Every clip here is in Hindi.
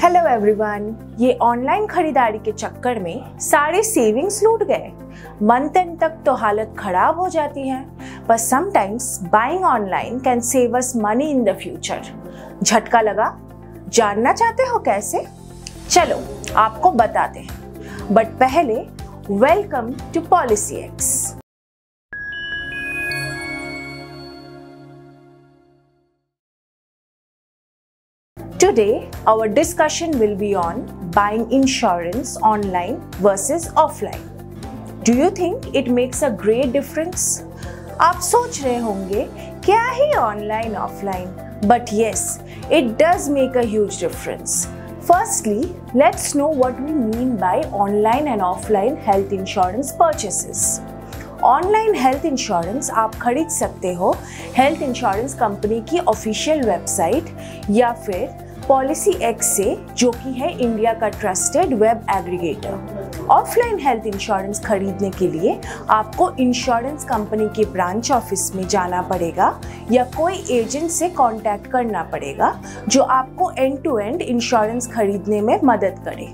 हेलो एवरीवन, ये ऑनलाइन खरीदारी के चक्कर में सारे सेविंग्स लूट गए। मंथ एंड तक तो हालत खराब हो जाती है। पर sometimes buying online can save us money in the future. झटका लगा? जानना चाहते हो कैसे? चलो आपको बताते हैं, बट पहले welcome to Policy X. Today, our discussion will be on buying insurance online versus offline. Do you think it makes a great difference? आप सोच रहे होंगे क्या ही online offline, but yes, it does make a huge difference. Firstly, let's know what we mean by online and offline health insurance purchases. Online health insurance आप खरीद सकते हो हेल्थ इंश्योरेंस कंपनी की ऑफिशियल वेबसाइट या फिर पॉलिसी एक्स से, जो कि है इंडिया का trusted web aggregator. Offline health insurance खरीदने के लिए आपको इंश्योरेंस कंपनी के ब्रांच ऑफिस में जाना पड़ेगा या कोई एजेंट से कांटेक्ट करना पड़ेगा जो आपको एंड टू एंड इंश्योरेंस खरीदने में मदद करे।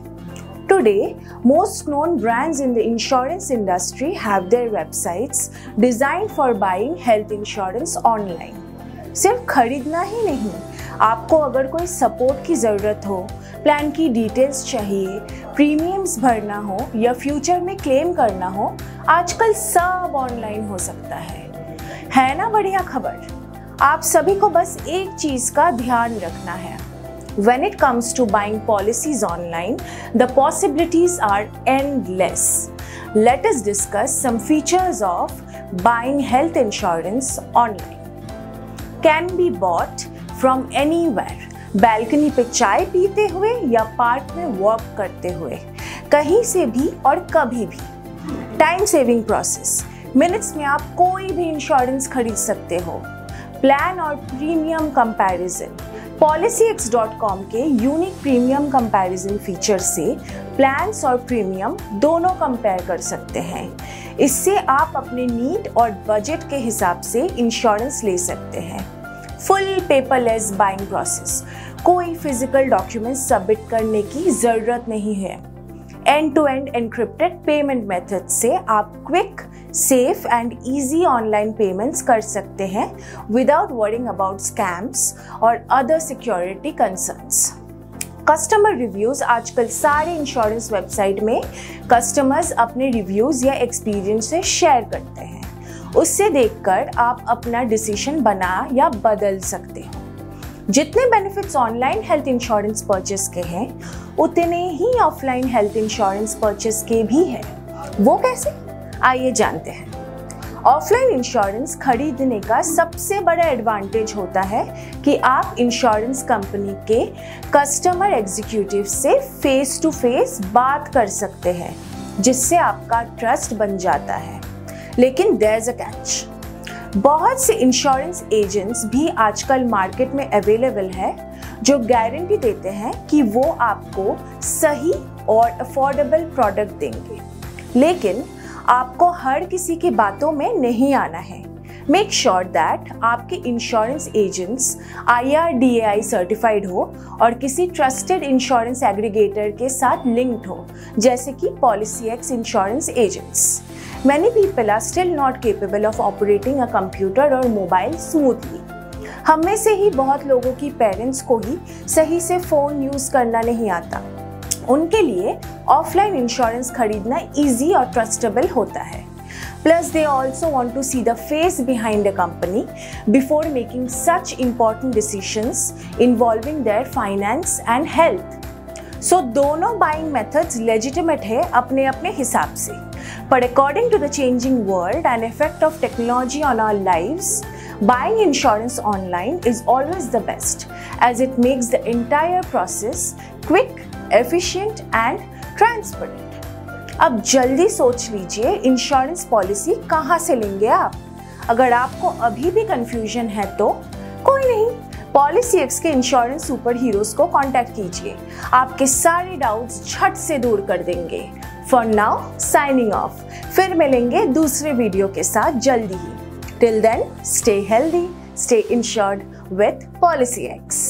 Today, most known brands in the insurance industry have their websites designed for buying health insurance online. सिर्फ खरीदना ही नहीं, आपको अगर कोई सपोर्ट की ज़रूरत हो, प्लान की डिटेल्स चाहिए, प्रीमियम्स भरना हो या फ्यूचर में क्लेम करना हो, आजकल सब ऑनलाइन हो सकता है ना बढ़िया खबर? आप सभी को बस एक चीज़ का ध्यान रखना है। When it comes to buying policies online, the possibilities are endless. Let us discuss some features of buying health insurance online. Can be bought from anywhere. Balcony पे चाय पीते हुए या पार्क में वॉक करते हुए, कहीं से भी और कभी भी। टाइम सेविंग प्रोसेस, मिनट्स में आप कोई भी इंश्योरेंस खरीद सकते हो। प्लान और प्रीमियम कंपैरिजन, PolicyX.com के यूनिक प्रीमियम कंपैरिजन फीचर से प्लान्स और प्रीमियम दोनों कंपेयर कर सकते हैं। इससे आप अपने नीड और बजट के हिसाब से इंश्योरेंस ले सकते हैं। फुल पेपरलेस बाइंग प्रोसेस, कोई फिजिकल डॉक्यूमेंट सबमिट करने की ज़रूरत नहीं है। End to end encrypted payment method से आप quick, safe and easy online payments कर सकते हैं विदाउट वरिंग अबाउट स्कैम्स और other security concerns. Customer reviews, आजकल सारे इंश्योरेंस वेबसाइट में कस्टमर्स अपने रिव्यूज़ या एक्सपीरियंस से शेयर करते हैं। उससे देखकर आप अपना डिसीजन बना या बदल सकते हो। जितने benefits online health insurance purchase के हैं, उतने ही ऑफलाइन हेल्थ इंश्योरेंस परचेस के भी हैं। वो कैसे? आइए जानते हैं। ऑफलाइन इंश्योरेंस खरीदने का सबसे बड़ा एडवांटेज होता है कि आप इंश्योरेंस कंपनी के कस्टमर एग्जीक्यूटिव से फेस टू फेस बात कर सकते हैं, जिससे आपका ट्रस्ट बन जाता है। लेकिन देयर इज अ कैच। बहुत से इंश्योरेंस एजेंट्स भी आजकल मार्केट में अवेलेबल है जो गारंटी देते हैं कि वो आपको सही और अफोर्डेबल प्रोडक्ट देंगे, लेकिन आपको हर किसी की बातों में नहीं आना है। मेक श्योर दैट आपके इंश्योरेंस एजेंट्स IRDAI सर्टिफाइड हो और किसी ट्रस्टेड इंश्योरेंस एग्रीगेटर के साथ लिंक्ड हो, जैसे कि PolicyX insurance agents. Many people are still not capable of operating a computer or mobile smoothly. हम में से ही बहुत लोगों की पेरेंट्स को ही सही से फ़ोन यूज़ करना नहीं आता। उनके लिए ऑफलाइन इंश्योरेंस खरीदना इजी और ट्रस्टेबल होता है। Plus, they also want to see the face behind a company before making such important decisions involving their finance and health. So, दोनों बाइंग मेथड्स लेजिटिमेट है अपने अपने हिसाब से, but according to the changing world and effect of technology on our lives, buying insurance online is always the best, as it makes the entire process quick, efficient and transparent. अब जल्दी सोच लीजिए इंश्योरेंस पॉलिसी कहाँ से लेंगे आप? अगर आपको अभी भी कंफ्यूजन है तो कोई नहीं, PolicyX के इंश्योरेंस सुपर हीरोज को कांटेक्ट कीजिए, आपके सारे डाउट्स झट से दूर कर देंगे। फॉर नाउ साइनिंग ऑफ, फिर मिलेंगे दूसरे वीडियो के साथ जल्दी ही। Till then, stay healthy, stay insured with PolicyX।